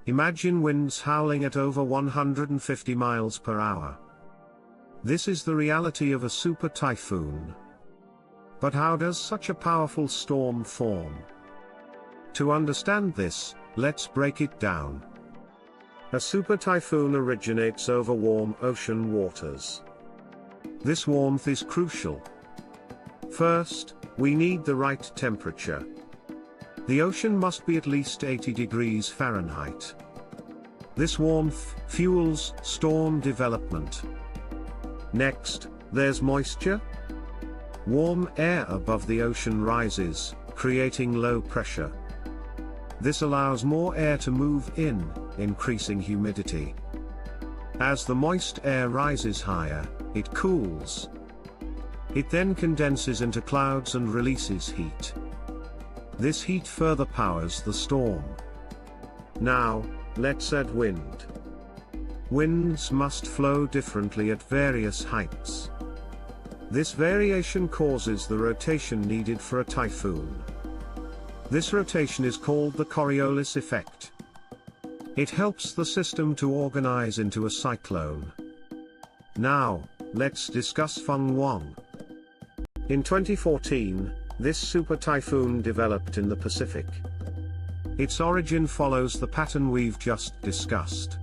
Imagine winds howling at over 150 miles per hour. This is the reality of a super typhoon. But how does such a powerful storm form? To understand this, let's break it down. A super typhoon originates over warm ocean waters. This warmth is crucial. First, we need the right temperature. The ocean must be at least 80 degrees Fahrenheit. This warmth fuels storm development. Next, there's moisture. Warm air above the ocean rises, creating low pressure. This allows more air to move in, increasing humidity. As the moist air rises higher, it cools. It then condenses into clouds and releases heat. This heat further powers the storm. Now, let's add wind. Winds must flow differently at various heights. This variation causes the rotation needed for a typhoon. This rotation is called the Coriolis effect. It helps the system to organize into a cyclone. Now, let's discuss Feng Wang. In 2014, this super typhoon developed in the Pacific. Its origin follows the pattern we've just discussed.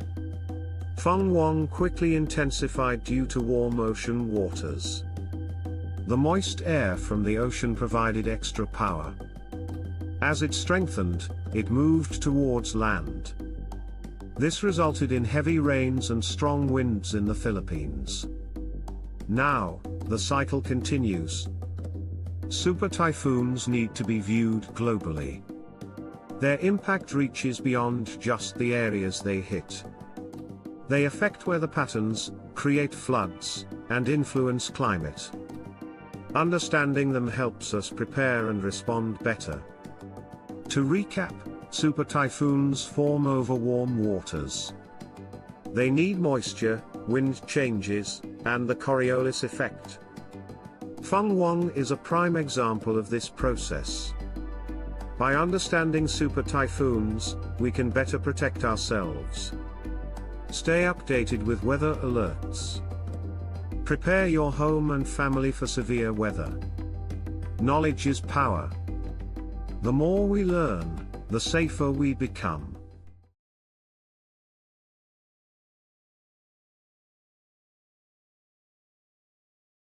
Feng Wang quickly intensified due to warm ocean waters. The moist air from the ocean provided extra power. As it strengthened, it moved towards land. This resulted in heavy rains and strong winds in the Philippines. Now, the cycle continues. Super typhoons need to be viewed globally. Their impact reaches beyond just the areas they hit. They affect weather patterns, create floods, and influence climate. Understanding them helps us prepare and respond better. To recap, super typhoons form over warm waters. They need moisture, wind changes, and the Coriolis effect. Feng Wang is a prime example of this process. By understanding super typhoons, we can better protect ourselves. Stay updated with weather alerts. Prepare your home and family for severe weather. Knowledge is power. The more we learn, the safer we become.